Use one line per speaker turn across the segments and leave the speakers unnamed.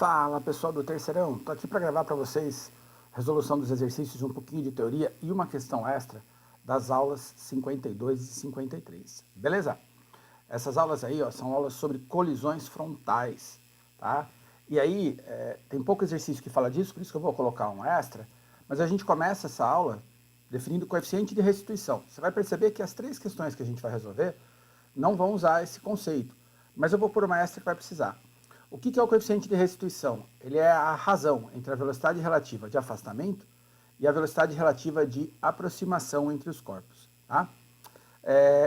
Fala pessoal do Terceirão, tô aqui para gravar para vocês resolução dos exercícios, um pouquinho de teoria e uma questão extra das aulas 52 e 53, beleza? Essas aulas aí, ó, são aulas sobre colisões frontais, tá? E aí, tem pouco exercício que fala disso, por isso que eu vou colocar um extra, mas a gente começa essa aula definindo o coeficiente de restituição. Você vai perceber que as três questões que a gente vai resolver não vão usar esse conceito, mas eu vou pôr uma extra que vai precisar. O que é o coeficiente de restituição? Ele é a razão entre a velocidade relativa de afastamento e a velocidade relativa de aproximação entre os corpos. Tá?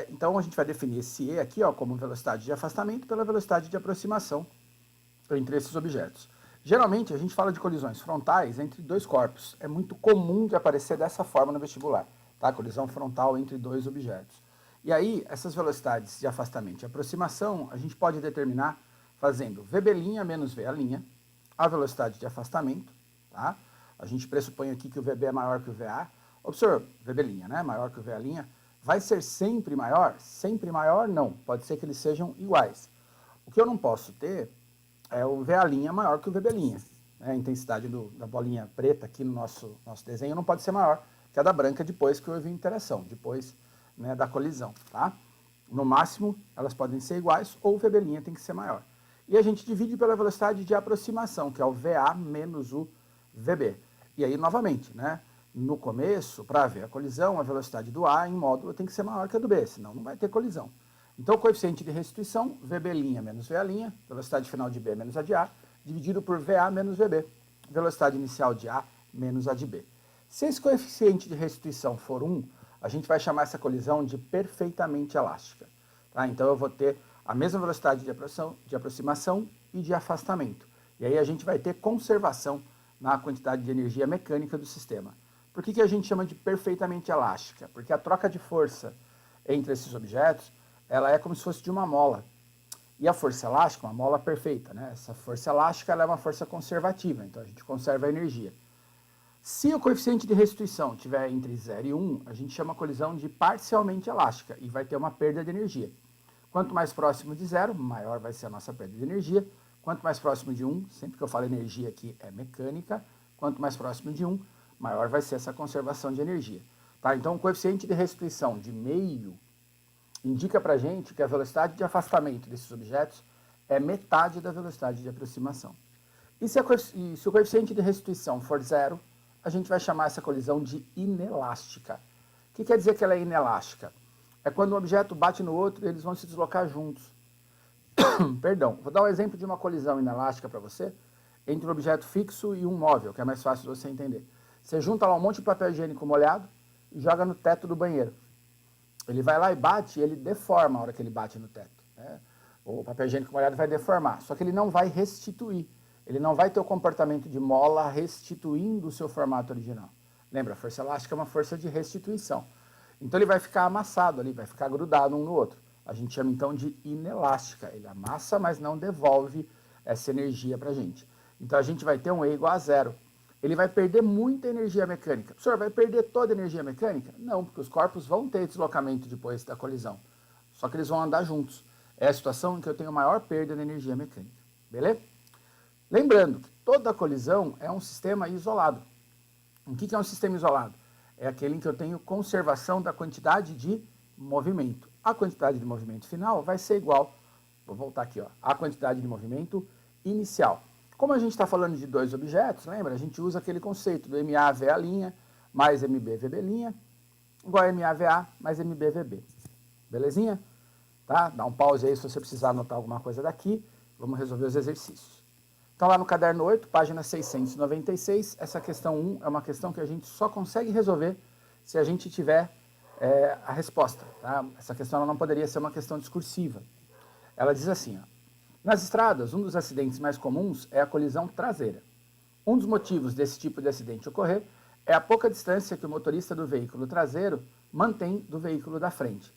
Então a gente vai definir esse E aqui ó, como velocidade de afastamento pela velocidade de aproximação entre esses objetos. Geralmente a gente fala de colisões frontais entre dois corpos. É muito comum de aparecer dessa forma no vestibular. Tá? Colisão frontal entre dois objetos. E aí, essas velocidades de afastamento e aproximação, a gente pode determinar fazendo VB' menos VA', a velocidade de afastamento, tá? A gente pressupõe aqui que o VB é maior que o VA. Observe, VB', né, maior que o VA', vai ser sempre maior? Sempre maior, não. Pode ser que eles sejam iguais. O que eu não posso ter é o VA' maior que o VB'. Né? A intensidade da bolinha preta aqui no nosso desenho não pode ser maior que a da branca depois que houve interação, depois, né, da colisão, tá? No máximo, elas podem ser iguais ou o VB' tem que ser maior. E a gente divide pela velocidade de aproximação, que é o VA menos o VB. E aí, novamente, né, no começo, para haver a colisão, a velocidade do A em módulo tem que ser maior que a do B, senão não vai ter colisão. Então, o coeficiente de restituição, VB' menos VA', velocidade final de B menos a de A, dividido por VA menos VB, velocidade inicial de A menos a de B. Se esse coeficiente de restituição for 1, a gente vai chamar essa colisão de perfeitamente elástica. Tá? Então, eu vou ter a mesma velocidade de aproximação e de afastamento. E aí a gente vai ter conservação na quantidade de energia mecânica do sistema. Por que a gente chama de perfeitamente elástica? Porque a troca de força entre esses objetos, ela é como se fosse de uma mola. E a força elástica, uma mola perfeita, né? Essa força elástica ela é uma força conservativa, então a gente conserva a energia. Se o coeficiente de restituição estiver entre 0 e 1, a gente chama a colisão de parcialmente elástica e vai ter uma perda de energia. Quanto mais próximo de 0, maior vai ser a nossa perda de energia. Quanto mais próximo de 1, sempre que eu falo energia aqui é mecânica, quanto mais próximo de 1, maior vai ser essa conservação de energia. Tá? Então, o coeficiente de restituição de meio indica para a gente que a velocidade de afastamento desses objetos é metade da velocidade de aproximação. E se o coeficiente de restituição for 0, a gente vai chamar essa colisão de inelástica. O que quer dizer que ela é inelástica? É quando um objeto bate no outro e eles vão se deslocar juntos. Perdão, vou dar um exemplo de uma colisão inelástica para você, entre um objeto fixo e um móvel, que é mais fácil de você entender. Você junta lá um monte de papel higiênico molhado e joga no teto do banheiro. Ele vai lá e bate e ele deforma a hora que ele bate no teto. Né? O papel higiênico molhado vai deformar, só que ele não vai restituir. Ele não vai ter o comportamento de mola restituindo o seu formato original. Lembra, a força elástica é uma força de restituição. Então ele vai ficar amassado ali, vai ficar grudado um no outro. A gente chama então de inelástica. Ele amassa, mas não devolve essa energia para a gente. Então a gente vai ter um E igual a 0. Ele vai perder muita energia mecânica. O senhor vai perder toda a energia mecânica? Não, porque os corpos vão ter deslocamento depois da colisão. Só que eles vão andar juntos. É a situação em que eu tenho maior perda de energia mecânica. Beleza? Lembrando que toda colisão é um sistema isolado. O que é um sistema isolado? É aquele em que eu tenho conservação da quantidade de movimento. A quantidade de movimento final vai ser igual, vou voltar aqui, ó, à quantidade de movimento inicial. Como a gente está falando de dois objetos, lembra? A gente usa aquele conceito do MA/VA' mais MB/VB' igual a MA/VA mais MB/VB. Belezinha? Tá? Dá um pause aí se você precisar anotar alguma coisa daqui. Vamos resolver os exercícios. Então, lá no caderno 8, página 696, essa questão 1 é uma questão que a gente só consegue resolver se a gente tiver a resposta. Tá? Essa questão ela não poderia ser uma questão discursiva. Ela diz assim, ó, nas estradas, um dos acidentes mais comuns é a colisão traseira. Um dos motivos desse tipo de acidente ocorrer é a pouca distância que o motorista do veículo traseiro mantém do veículo da frente.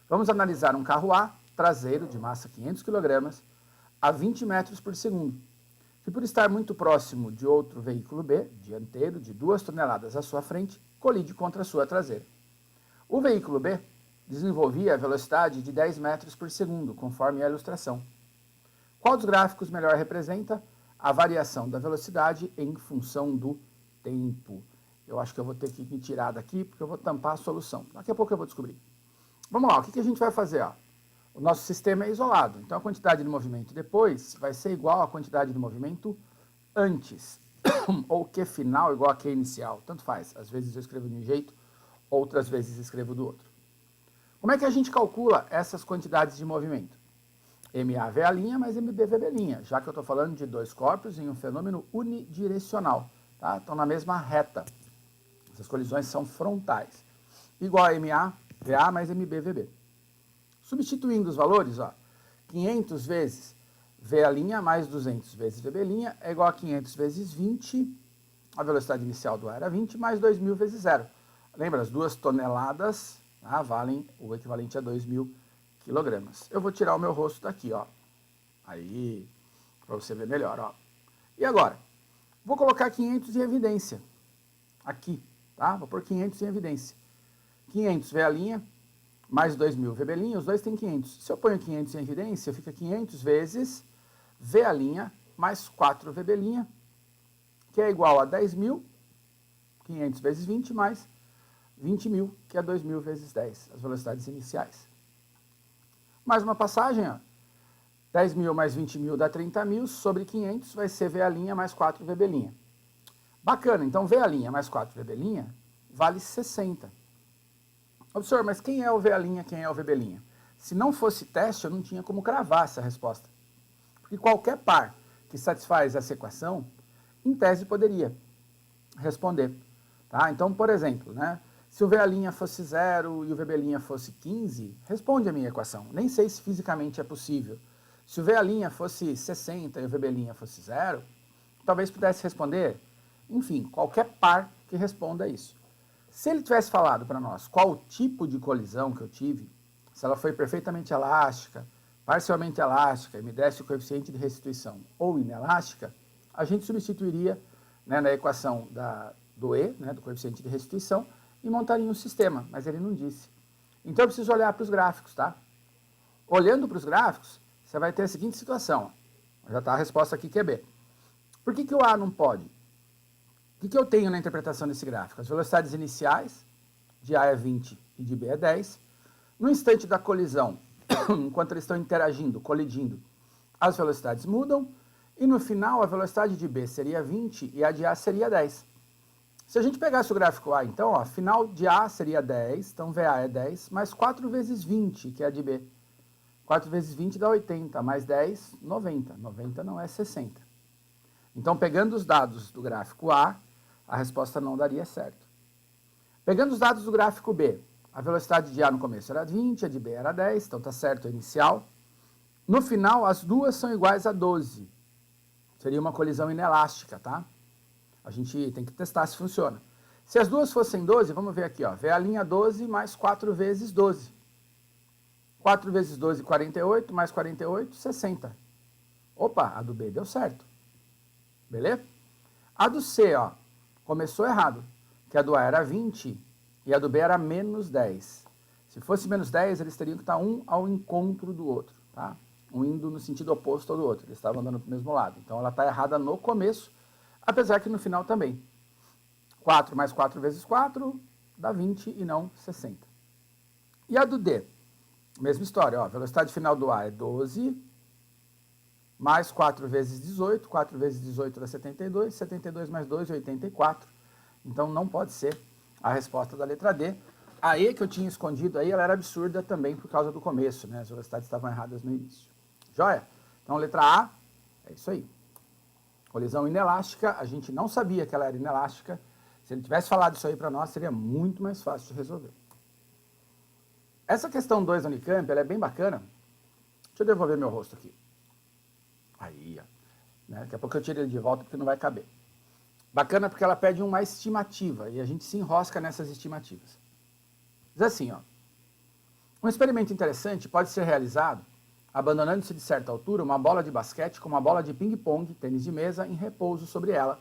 Vamos analisar um carro A, traseiro, de massa 500 kg, a 20 metros por segundo. Que por estar muito próximo de outro veículo B, dianteiro, de 2 toneladas à sua frente, colide contra a sua traseira. O veículo B desenvolvia a velocidade de 10 metros por segundo, conforme a ilustração. Qual dos gráficos melhor representa a variação da velocidade em função do tempo. Eu acho que eu vou ter que me tirar daqui, porque eu vou tampar a solução. Daqui a pouco eu vou descobrir. Vamos lá, o que a gente vai fazer? Ó? O nosso sistema é isolado, então a quantidade de movimento depois vai ser igual à quantidade de movimento antes. Ou Q final igual a Q inicial, tanto faz. Às vezes eu escrevo de um jeito, outras vezes escrevo do outro. Como é que a gente calcula essas quantidades de movimento? MA VA' mais MB VB', já que eu estou falando de dois corpos em um fenômeno unidirecional. Tá? Estão na mesma reta. Essas colisões são frontais. Igual a MA VA mais MB VB. Substituindo os valores, ó, 500 vezes VA' mais 200 vezes VB' é igual a 500 vezes 20, a velocidade inicial do ar era 20, mais 2.000 vezes zero. Lembra, as 2 toneladas valem o equivalente a 2.000 quilogramas. Eu vou tirar o meu rosto daqui, ó. Aí, para você ver melhor, ó. E agora? Vou colocar 500 em evidência. Aqui, tá? Vou pôr 500 em evidência. 500 VA' mais 2.000 VB', os dois têm 500. Se eu ponho 500 em evidência, fica 500 vezes VA' mais 4 VB', que é igual a 10.000, 500 vezes 20, mais 20.000, que é 2.000 vezes 10, as velocidades iniciais. Mais uma passagem, ó. 10.000 mais 20.000 dá 30.000, sobre 500 vai ser VA' mais 4 VB'. Bacana, então VA' mais 4 VB' vale 60. Professor, mas quem é o VA', quem é o VB'? Se não fosse teste, eu não tinha como cravar essa resposta. Porque qualquer par que satisfaz essa equação, em tese, poderia responder. Tá? Então, por exemplo, né, se o VA' fosse 0 e o VB' fosse 15, responde a minha equação. Nem sei se fisicamente é possível. Se o VA' fosse 60 e o VB' fosse 0, talvez pudesse responder. Enfim, qualquer par que responda isso. Se ele tivesse falado para nós qual o tipo de colisão que eu tive, se ela foi perfeitamente elástica, parcialmente elástica e me desse o coeficiente de restituição ou inelástica, a gente substituiria, né, na equação do E, né, do coeficiente de restituição, e montaria um sistema, mas ele não disse. Então eu preciso olhar para os gráficos, tá? Olhando para os gráficos, você vai ter a seguinte situação. Já está a resposta aqui que é B. Por que o A não pode? O que eu tenho na interpretação desse gráfico? As velocidades iniciais, de A é 20 e de B é 10. No instante da colisão, enquanto eles estão interagindo, colidindo, as velocidades mudam. E no final, a velocidade de B seria 20 e a de A seria 10. Se a gente pegasse o gráfico A, então, ó, final de A seria 10, então VA é 10, mais 4 vezes 20, que é a de B. 4 vezes 20 dá 80, mais 10, 90. 90 não é 60. Então, pegando os dados do gráfico A, a resposta não daria certo. Pegando os dados do gráfico B, a velocidade de A no começo era 20, a de B era 10, então está certo a inicial. No final, as duas são iguais a 12. Seria uma colisão inelástica, tá? A gente tem que testar se funciona. Se as duas fossem 12, vamos ver aqui, ó. VA' 12 mais 4 vezes 12. 4 vezes 12, 48, mais 48, 60. Opa, a do B deu certo. Beleza? A do C, ó, começou errado, que a do A era 20 e a do B era menos 10. Se fosse menos 10, eles teriam que estar um ao encontro do outro, tá? Um indo no sentido oposto ao do outro. Eles estavam andando para o mesmo lado. Então, ela está errada no começo, apesar que no final também. 4 mais 4 vezes 4 dá 20 e não 60. E a do D? Mesma história, ó. A velocidade final do A é 12, mais 4 vezes 18. 4 vezes 18 dá 72. 72 mais 2 é 84. Então, não pode ser a resposta da letra D. A E que eu tinha escondido aí, ela era absurda também por causa do começo, né? As velocidades estavam erradas no início. Joia? Então, letra A, é isso aí. Colisão inelástica, a gente não sabia que ela era inelástica. Se ele tivesse falado isso aí para nós, seria muito mais fácil de resolver. Essa questão 2 da Unicamp, ela é bem bacana. Deixa eu devolver meu rosto aqui. Aí, ó. Né? Daqui a pouco eu tiro ele de volta porque não vai caber. Bacana porque ela pede uma estimativa e a gente se enrosca nessas estimativas. Diz assim, ó. Um experimento interessante pode ser realizado abandonando-se de certa altura uma bola de basquete com uma bola de ping-pong, tênis de mesa, em repouso sobre ela,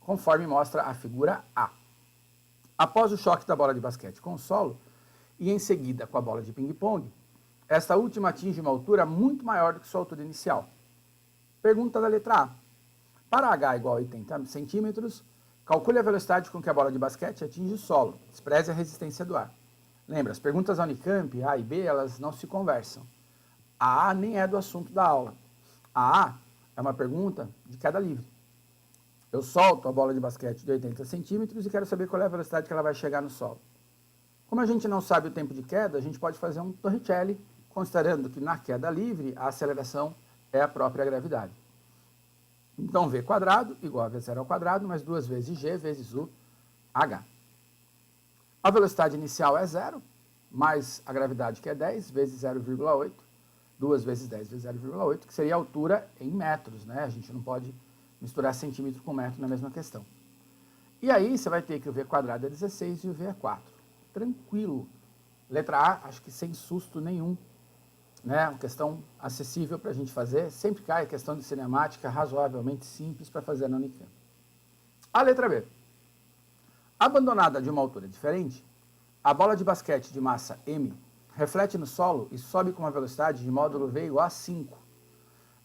conforme mostra a figura A. Após o choque da bola de basquete com o solo, e em seguida com a bola de ping-pong, esta última atinge uma altura muito maior do que sua altura inicial. Pergunta da letra A. Para h igual a 80 centímetros, calcule a velocidade com que a bola de basquete atinge o solo, despreze a resistência do ar. Lembra, as perguntas da Unicamp, A e B, elas não se conversam. A nem é do assunto da aula. A é uma pergunta de queda livre. Eu solto a bola de basquete de 80 centímetros e quero saber qual é a velocidade que ela vai chegar no solo. Como a gente não sabe o tempo de queda, a gente pode fazer um Torricelli, considerando que na queda livre a aceleração é a própria gravidade. Então, v quadrado igual a v0 ao quadrado, mais 2 vezes g vezes o h. A velocidade inicial é 0, mais a gravidade que é 10, vezes 0,8, 2 vezes 10 vezes 0,8, que seria a altura em metros, né? A gente não pode misturar centímetro com metro na mesma questão. E aí você vai ter que o v quadrado é 16 e o v é 4. Tranquilo. Letra A, acho que sem susto nenhum. Né? Uma questão acessível para a gente fazer. Sempre cai questão de cinemática razoavelmente simples para fazer na Unicamp. A letra B. Abandonada de uma altura diferente, a bola de basquete de massa m reflete no solo e sobe com uma velocidade de módulo v igual a 5.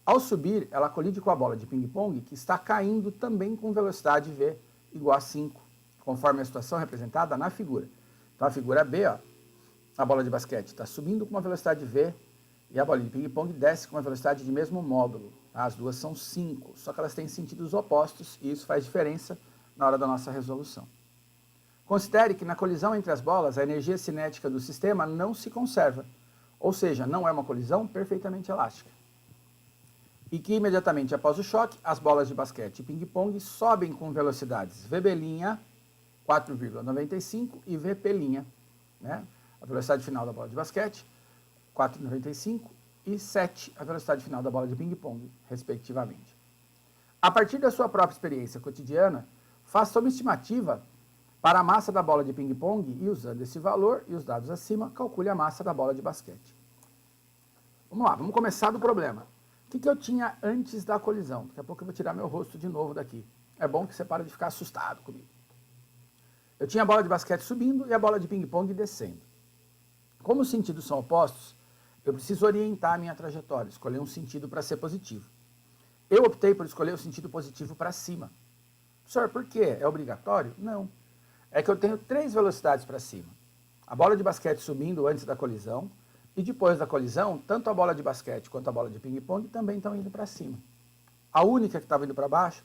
Ao subir, ela colide com a bola de ping-pong, que está caindo também com velocidade v igual a 5, conforme a situação representada na figura. Então, a figura B, ó, a bola de basquete está subindo com uma velocidade v e a bola de ping-pong desce com uma velocidade de mesmo módulo. Tá? As duas são 5, só que elas têm sentidos opostos e isso faz diferença na hora da nossa resolução. Considere que na colisão entre as bolas, a energia cinética do sistema não se conserva, ou seja, não é uma colisão perfeitamente elástica. E que imediatamente após o choque, as bolas de basquete e ping-pong sobem com velocidades VB', 4,95 e VP', né? A velocidade final da bola de basquete, 4,95 e 7, a velocidade final da bola de ping-pong, respectivamente. A partir da sua própria experiência cotidiana, faça uma estimativa para a massa da bola de ping-pong e, usando esse valor e os dados acima, calcule a massa da bola de basquete. Vamos lá, vamos começar do problema. O que eu tinha antes da colisão? Daqui a pouco eu vou tirar meu rosto de novo daqui. É bom que você pare de ficar assustado comigo. Eu tinha a bola de basquete subindo e a bola de ping-pong descendo. Como os sentidos são opostos, eu preciso orientar a minha trajetória, escolher um sentido para ser positivo. Eu optei por escolher o sentido positivo para cima. Professor, por quê? É obrigatório? Não. É que eu tenho 3 velocidades para cima. A bola de basquete subindo antes da colisão, e depois da colisão, tanto a bola de basquete quanto a bola de ping-pong também estão indo para cima. A única que estava indo para baixo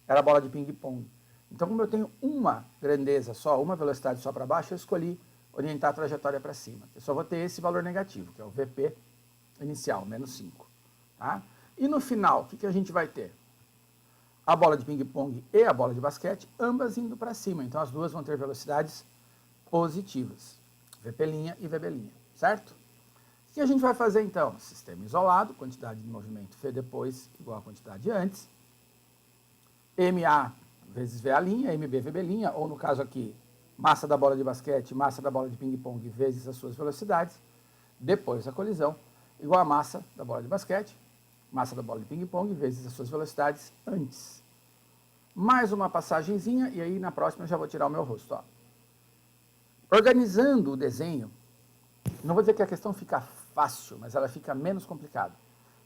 era a bola de ping-pong. Então, como eu tenho uma grandeza só, uma velocidade só para baixo, eu escolhi orientar a trajetória para cima. Eu só vou ter esse valor negativo, que é o VP inicial, menos 5. Tá? E no final, o que a gente vai ter? A bola de ping-pong e a bola de basquete, ambas indo para cima. Então, as duas vão ter velocidades positivas. VP' e VB', certo? O que a gente vai fazer então? Sistema isolado, quantidade de movimento Φ depois igual a quantidade antes. MA vezes VA', MB VB', ou no caso aqui, massa da bola de basquete, massa da bola de ping-pong vezes as suas velocidades, depois da colisão, igual a massa da bola de basquete, massa da bola de ping-pong vezes as suas velocidades antes. Mais uma passagenzinha, e aí na próxima eu já vou tirar o meu rosto. Ó. Organizando o desenho, não vou dizer que a questão fica fácil, mas ela fica menos complicada.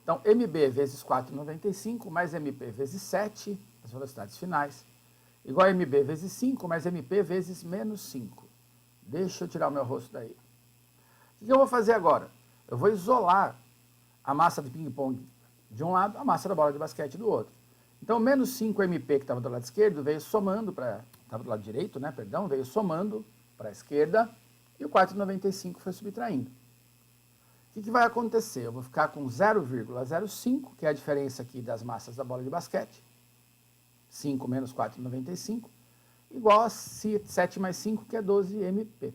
Então, MB vezes 4,95 mais MP vezes 7, as velocidades finais, igual a MB vezes 5 mais MP vezes menos 5. Deixa eu tirar o meu rosto daí. O que eu vou fazer agora? Eu vou isolar a massa de ping-pong de um lado, a massa da bola de basquete do outro. Então, menos 5 MP que estava do lado esquerdo veio somando para... Estava do lado direito, né? Perdão, veio somando para a esquerda e o 4,95 foi subtraindo. O que vai acontecer? Eu vou ficar com 0,05, que é a diferença aqui das massas da bola de basquete. 5 menos 4,95, igual a 7 mais 5, que é 12 MP.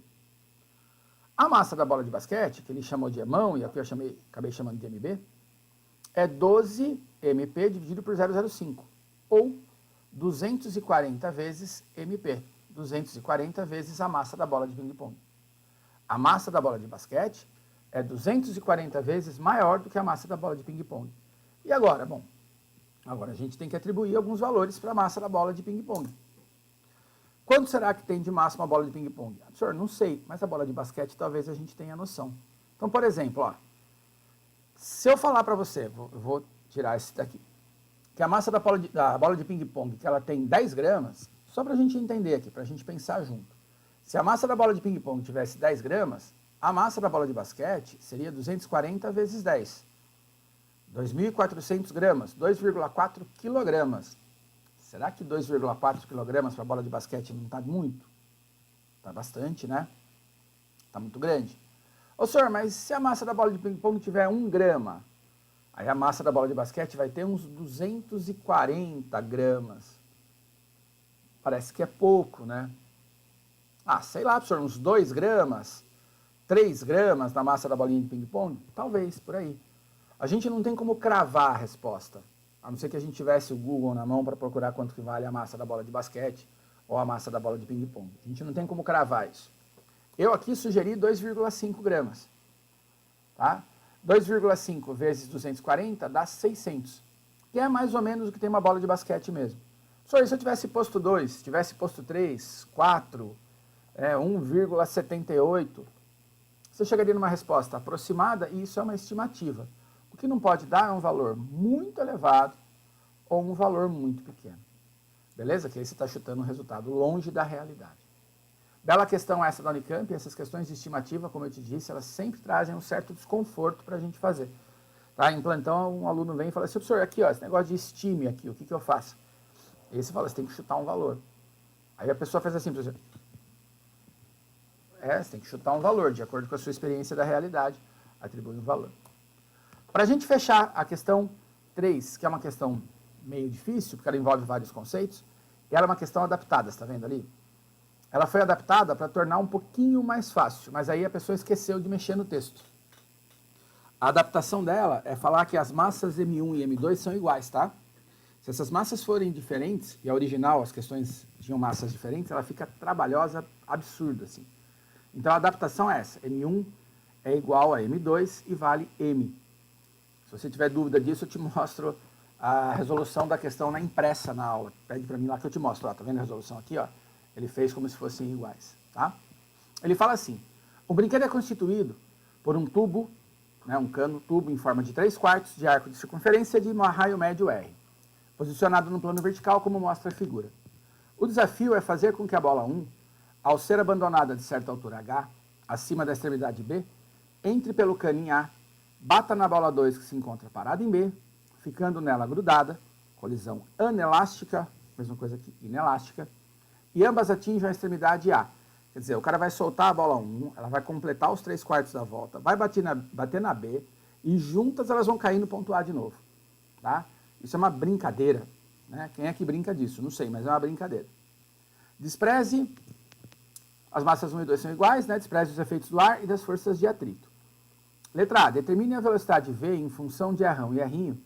A massa da bola de basquete, que ele chamou de mão, e aqui eu acabei chamando de MB, é 12 MP dividido por 0,05, ou 240 vezes MP, 240 vezes a massa da bola de ping-pong. A massa da bola de basquete é 240 vezes maior do que a massa da bola de ping-pong. E agora? Bom, agora a gente tem que atribuir alguns valores para a massa da bola de ping-pong. Quanto será que tem de massa uma bola de ping-pong? Senhor, não sei, mas a bola de basquete talvez a gente tenha noção. Então, por exemplo, ó, se eu falar para você, eu vou tirar esse daqui. que a massa da bola de ping-pong, que ela tem 10 gramas, só para a gente entender aqui, para a gente pensar junto. Se a massa da bola de ping-pong tivesse 10 gramas, a massa da bola de basquete seria 240 vezes 10. 2.400 gramas, 2,4 quilogramas. Será que 2,4 quilogramas para a bola de basquete não está muito? Está bastante, né? Está muito grande. Ô senhor, mas se a massa da bola de ping-pong tiver 1 grama, aí a massa da bola de basquete vai ter uns 240 gramas. Parece que é pouco, né? Ah, sei lá, professor, uns 2 gramas, 3 gramas na massa da bolinha de ping-pong? Talvez, por aí. A gente não tem como cravar a resposta, a não ser que a gente tivesse o Google na mão para procurar quanto que vale a massa da bola de basquete ou a massa da bola de ping-pong. A gente não tem como cravar isso. Eu aqui sugeri 2,5 gramas. Tá? 2,5 vezes 240 dá 600, que é mais ou menos o que tem uma bola de basquete mesmo. Só se eu tivesse posto 2, tivesse posto 3, 4, 1,78, você chegaria numa resposta aproximada e isso é uma estimativa. O que não pode dar é um valor muito elevado ou um valor muito pequeno. Beleza? Que aí você está chutando um resultado longe da realidade. Bela questão essa da Unicamp, essas questões de estimativa, como eu te disse, elas sempre trazem um certo desconforto para a gente fazer. Tá? Em plantão, um aluno vem e fala assim, professor, aqui, ó, esse negócio de estime aqui, o que eu faço? E aí você fala, você tem que chutar um valor. Aí a pessoa faz assim, professor, você tem que chutar um valor, de acordo com a sua experiência da realidade, atribui um valor. Para a gente fechar a questão 3, que é uma questão meio difícil, porque ela envolve vários conceitos, e ela é uma questão adaptada, está vendo ali? Ela foi adaptada para tornar um pouquinho mais fácil, mas aí a pessoa esqueceu de mexer no texto. A adaptação dela é falar que as massas M1 e M2 são iguais, tá? Se essas massas forem diferentes, e a original, as questões tinham massas diferentes, ela fica trabalhosa, absurda, assim. Então a adaptação é essa, M1 é igual a M2 e vale M. Se você tiver dúvida disso, eu te mostro a resolução da questão na impressa na aula. Pede para mim lá que eu te mostro. Ó, tá vendo a resolução aqui? Ó? Ele fez como se fossem iguais. Tá? Ele fala assim, o brinquedo é constituído por um tubo, né, um tubo em forma de 3/4 de arco de circunferência de raio médio R, posicionado no plano vertical como mostra a figura. O desafio é fazer com que a bola 1, ao ser abandonada de certa altura H, acima da extremidade B, entre pelo cano em A, bata na bola 2 que se encontra parada em B, ficando nela grudada, colisão anelástica, mesma coisa aqui, inelástica, e ambas atingem a extremidade A. Quer dizer, o cara vai soltar a bola 1, ela vai completar os 3/4 da volta, vai bater na B, e juntas elas vão cair no ponto A de novo. Tá? Isso é uma brincadeira. Né? Quem é que brinca disso? Não sei, mas é uma brincadeira. Despreze, as massas 1 e 2 são iguais, né? Despreze os efeitos do ar e das forças de atrito. Letra A. Determine a velocidade V em função de R1 e R'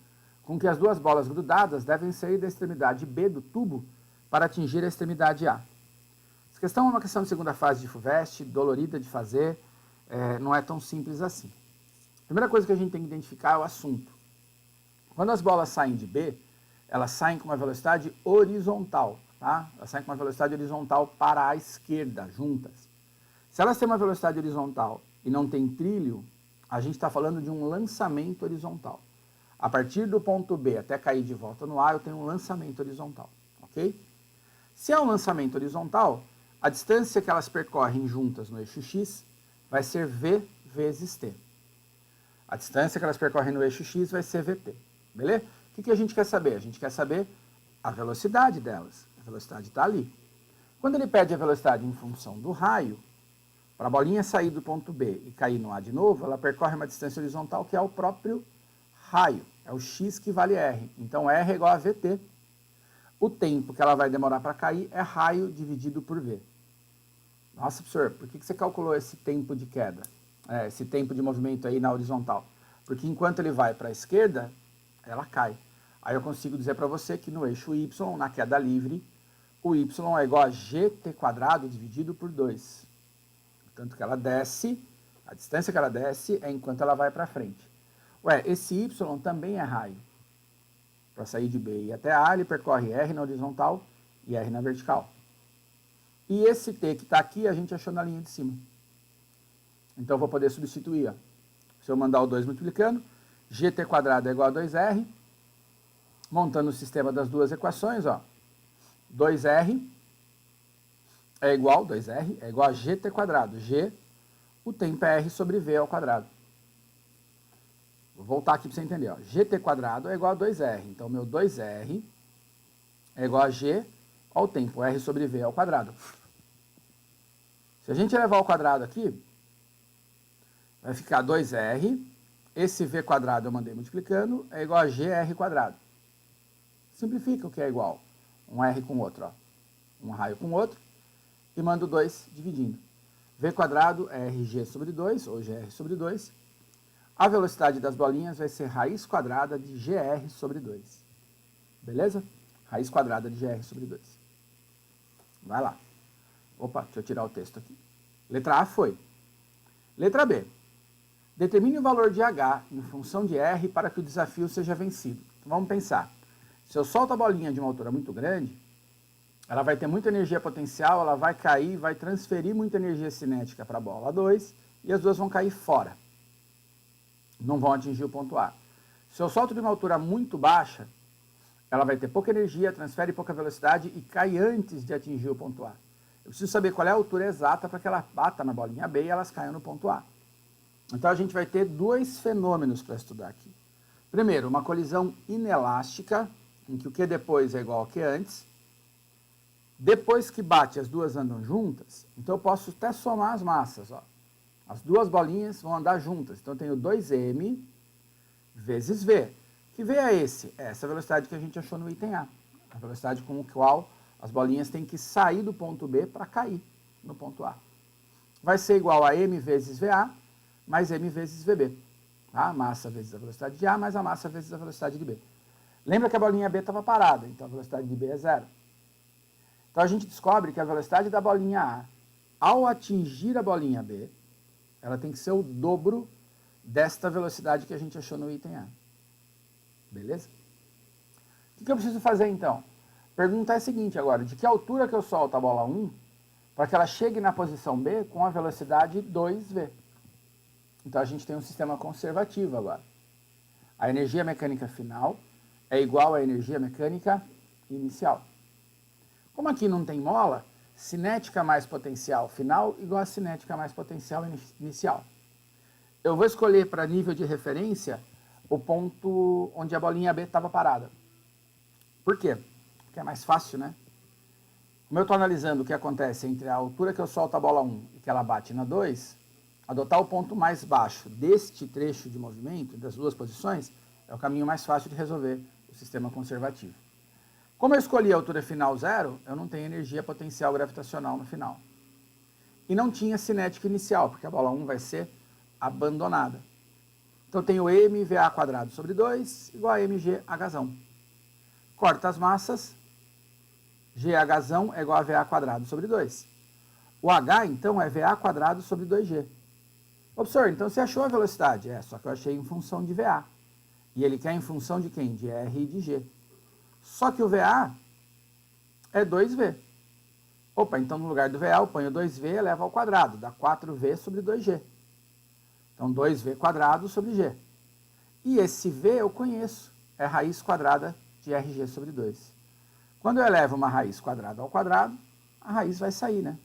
com que as duas bolas grudadas devem sair da extremidade B do tubo para atingir a extremidade A. Essa questão é uma questão de segunda fase de FUVEST, dolorida de fazer, não é tão simples assim. A primeira coisa que a gente tem que identificar é o assunto. Quando as bolas saem de B, elas saem com uma velocidade horizontal, tá? Elas saem com uma velocidade horizontal para a esquerda, juntas. Se elas têm uma velocidade horizontal e não tem trilho, a gente está falando de um lançamento horizontal. A partir do ponto B até cair de volta no A, eu tenho um lançamento horizontal, ok? Se é um lançamento horizontal, a distância que elas percorrem juntas no eixo X vai ser V vezes T. A distância que elas percorrem no eixo X vai ser VT, beleza? O que a gente quer saber? A gente quer saber a velocidade delas. A velocidade está ali. Quando ele pede a velocidade em função do raio, para a bolinha sair do ponto B e cair no A de novo, ela percorre uma distância horizontal que é o próprio raio. É o x que vale R. Então, R é igual a VT. O tempo que ela vai demorar para cair é raio dividido por V. Nossa, professor, por que você calculou esse tempo de queda? Esse tempo de movimento aí na horizontal? Porque enquanto ele vai para a esquerda, ela cai. Aí eu consigo dizer para você que no eixo Y, na queda livre, o Y é igual a GT² dividido por 2. Tanto que ela desce, a distância que ela desce é enquanto ela vai para frente. Ué, esse Y também é raio. Para sair de B e até A, ele percorre R na horizontal e R na vertical. E esse T que está aqui, a gente achou na linha de cima. Então, eu vou poder substituir. Ó. Se eu mandar o 2 multiplicando, GT² é igual a 2R. montando o sistema das duas equações, ó, 2R é igual, 2R é igual a GT quadrado. G, o tempo é R sobre V ao quadrado. Vou voltar aqui para você entender, ó. GT quadrado é igual a 2R. Então, meu 2R é igual a G ao tempo, R sobre V ao quadrado. Se a gente elevar ao quadrado aqui, vai ficar 2R, esse V quadrado eu mandei multiplicando, é igual a GR quadrado. Simplifica o que é igual. Um R com outro, ó. Um raio com outro, e mando 2 dividindo. V quadrado é RG sobre 2, ou GR sobre 2. A velocidade das bolinhas vai ser raiz quadrada de GR sobre 2. Beleza? Raiz quadrada de GR sobre 2. Vai lá. Opa, deixa eu tirar o texto aqui. Letra A foi. Letra B. Determine o valor de H em função de R para que o desafio seja vencido. Então, vamos pensar. Se eu solto a bolinha de uma altura muito grande, ela vai ter muita energia potencial, ela vai cair, vai transferir muita energia cinética para a bola 2 e as duas vão cair fora. Não vão atingir o ponto A. Se eu solto de uma altura muito baixa, ela vai ter pouca energia, transfere pouca velocidade e cai antes de atingir o ponto A. Eu preciso saber qual é a altura exata para que ela bata na bolinha B e elas caiam no ponto A. Então a gente vai ter dois fenômenos para estudar aqui. Primeiro, uma colisão inelástica, em que o que depois é igual ao que antes. Depois que bate, as duas andam juntas, então eu posso até somar as massas, ó. As duas bolinhas vão andar juntas. Então eu tenho 2m vezes v. Que v é esse? É essa velocidade que a gente achou no item A. A velocidade com a qual as bolinhas têm que sair do ponto B para cair no ponto A. Vai ser igual a m vezes VA mais m vezes VB. Tá? Massa vezes a velocidade de A mais a massa vezes a velocidade de B. Lembra que a bolinha B estava parada, então a velocidade de B é zero. Então a gente descobre que a velocidade da bolinha A, ao atingir a bolinha B, ela tem que ser o dobro desta velocidade que a gente achou no item A. Beleza? O que eu preciso fazer então? Pergunta é a seguinte agora, de que altura que eu solto a bola 1 para que ela chegue na posição B com a velocidade 2v? Então a gente tem um sistema conservativo agora. A energia mecânica final é igual à energia mecânica inicial. Como aqui não tem mola, cinética mais potencial final igual a cinética mais potencial inicial. Eu vou escolher para nível de referência o ponto onde a bolinha B estava parada. Por quê? Porque é mais fácil, né? Como eu estou analisando o que acontece entre a altura que eu solto a bola 1 e que ela bate na 2, adotar o ponto mais baixo deste trecho de movimento, das duas posições, é o caminho mais fácil de resolver o sistema conservativo. Como eu escolhi a altura final 0, eu não tenho energia potencial gravitacional no final. E não tinha cinética inicial, porque a bola 1 vai ser abandonada. Então eu tenho mva quadrado sobre 2 igual a mghzão. Corta as massas, ghzão é igual a va quadrado sobre 2. O h, então, é va quadrado sobre 2g. Professor, então você achou a velocidade? É, só que eu achei em função de va. E ele quer em função de quem? De r e de g. Só que o VA é 2V. Opa, então no lugar do VA eu ponho 2V e elevo ao quadrado. Dá 4V sobre 2G. Então 2V quadrado sobre G. E esse V eu conheço. É raiz quadrada de RG sobre 2. Quando eu elevo uma raiz quadrada ao quadrado, a raiz vai sair, né?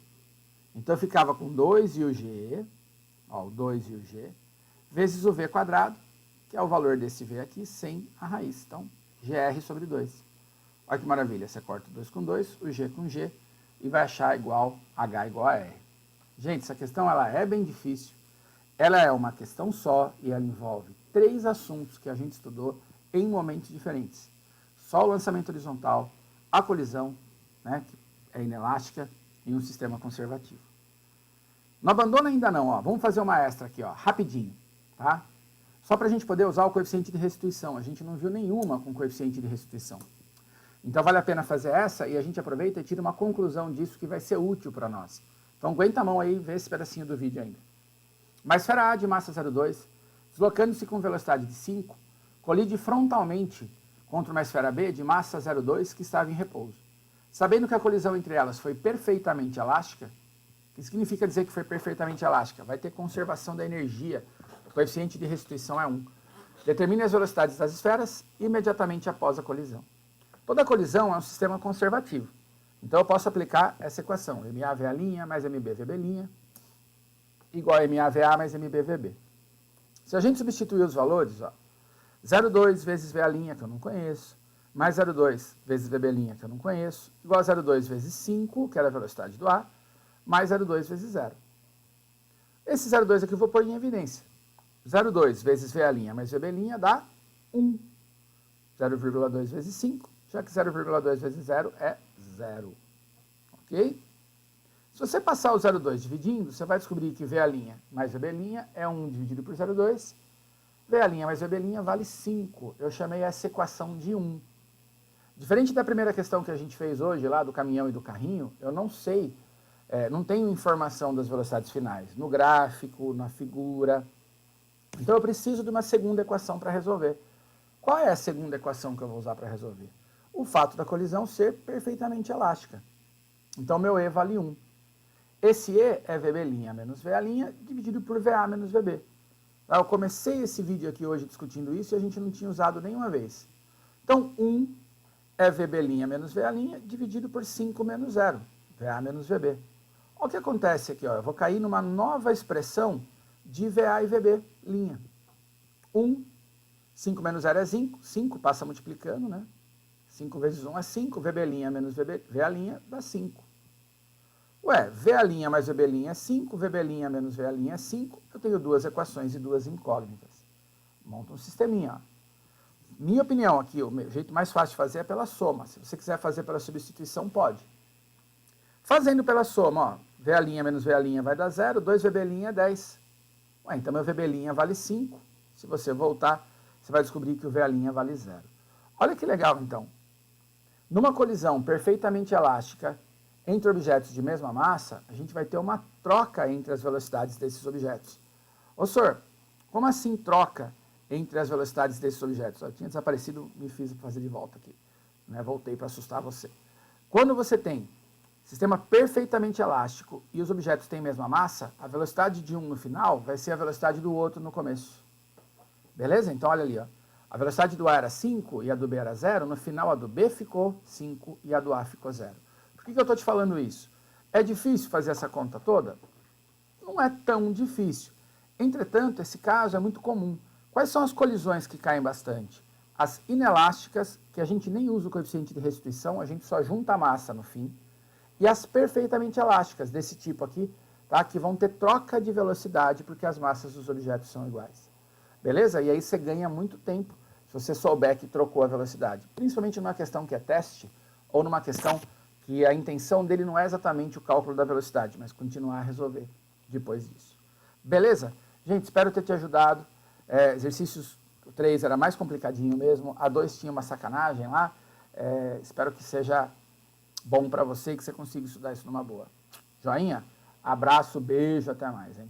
Então eu ficava com 2 e o G, ó, o 2 e o G, vezes o V quadrado, que é o valor desse V aqui, sem a raiz. Então, GR sobre 2. Olha que maravilha, você corta o 2 com 2, o G com G, e vai achar igual H igual a R. Gente, essa questão ela é bem difícil. Ela é uma questão só e ela envolve 3 assuntos que a gente estudou em momentos diferentes. Só o lançamento horizontal, a colisão, né, que é inelástica, e um sistema conservativo. Não abandona ainda não, ó. Vamos fazer uma extra aqui, ó, rapidinho, tá? Só para a gente poder usar o coeficiente de restituição. A gente não viu nenhuma com coeficiente de restituição. Então vale a pena fazer essa e a gente aproveita e tira uma conclusão disso que vai ser útil para nós. Então aguenta a mão aí e vê esse pedacinho do vídeo ainda. Uma esfera A de massa 0,2, deslocando-se com velocidade de 5, colide frontalmente contra uma esfera B de massa 0,2 que estava em repouso. Sabendo que a colisão entre elas foi perfeitamente elástica, o que significa dizer que foi perfeitamente elástica? Vai ter conservação da energia, o coeficiente de restituição é 1. Determine as velocidades das esferas imediatamente após a colisão. Toda colisão é um sistema conservativo. Então eu posso aplicar essa equação, MAVA' mais MBVB' igual a MAVA mais MBVB. Se a gente substituir os valores, ó, 0,2 vezes VA', que eu não conheço, mais 0,2 vezes VB', que eu não conheço, igual a 0,2 vezes 5, que era a velocidade do ar, mais 0,2 vezes 0. Esse 0,2 aqui eu vou pôr em evidência. 0,2 vezes VA' mais VB' dá 1. 0,2 vezes 5, já que 0,2 vezes 0 é 0. Ok? Se você passar o 0,2 dividindo, você vai descobrir que VA' mais VB' é 1 dividido por 0,2. VA' mais VB' vale 5. Eu chamei essa equação de 1. Diferente da primeira questão que a gente fez hoje, lá do caminhão e do carrinho, eu não sei, não tenho informação das velocidades finais, no gráfico, na figura. Então eu preciso de uma segunda equação para resolver. Qual é a segunda equação que eu vou usar para resolver? O fato da colisão ser perfeitamente elástica. Então meu E vale 1. Esse E é VB' menos VA' dividido por VA menos VB. Eu comecei esse vídeo aqui hoje discutindo isso e a gente não tinha usado nenhuma vez. Então 1 é VB' menos VA' dividido por 5 menos 0, VA menos VB. Olha o que acontece aqui, ó. Eu vou cair numa nova expressão de VA e VB'. 1, 5 menos 0 é 5, 5 passa multiplicando, né? 5 vezes 1 é 5, VB' menos VA' dá 5. Ué, VA' mais VB' é 5, VB' menos VA' é 5, eu tenho duas equações e duas incógnitas. Monta um sisteminha, ó. Minha opinião aqui, o jeito mais fácil de fazer é pela soma. Se você quiser fazer pela substituição, pode. Fazendo pela soma, ó, VA' menos VA' vai dar 0, 2 VB' é 10. Ué, então meu VB' vale 5. Se você voltar, você vai descobrir que o VA' vale 0. Olha que legal, então. Numa colisão perfeitamente elástica entre objetos de mesma massa, a gente vai ter uma troca entre as velocidades desses objetos. Ô, senhor, como assim troca entre as velocidades desses objetos? Eu tinha desaparecido, me fiz fazer de volta aqui. Né? Voltei para assustar você. Quando você tem sistema perfeitamente elástico e os objetos têm a mesma massa, a velocidade de um no final vai ser a velocidade do outro no começo. Beleza? Então, olha ali, ó. A velocidade do A era 5 e a do B era 0, no final a do B ficou 5 e a do A ficou 0. Por que eu estou te falando isso? É difícil fazer essa conta toda? Não é tão difícil. Entretanto, esse caso é muito comum. Quais são as colisões que caem bastante? As inelásticas, que a gente nem usa o coeficiente de restituição, a gente só junta a massa no fim. E as perfeitamente elásticas, desse tipo aqui, tá? Que vão ter troca de velocidade porque as massas dos objetos são iguais. Beleza? E aí você ganha muito tempo se você souber que trocou a velocidade. Principalmente numa questão que é teste, ou numa questão que a intenção dele não é exatamente o cálculo da velocidade, mas continuar a resolver depois disso. Beleza? Gente, espero ter te ajudado. Exercícios 3 era mais complicadinho mesmo, a 2 tinha uma sacanagem lá. Espero que seja bom para você e que você consiga estudar isso numa boa. Joinha? Abraço, beijo, até mais, hein?